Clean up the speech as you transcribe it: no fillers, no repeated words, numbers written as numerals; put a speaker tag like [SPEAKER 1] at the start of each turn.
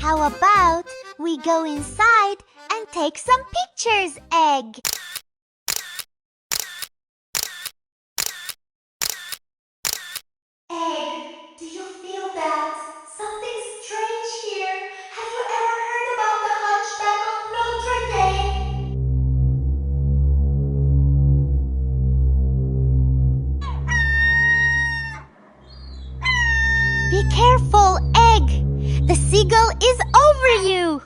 [SPEAKER 1] How about we go inside and take some pictures, Egg? Egg, do you feel that? Something strange here. Have you ever heard about the Hunchback of Notre Dame? Be careful, Egg. The seagull is over you.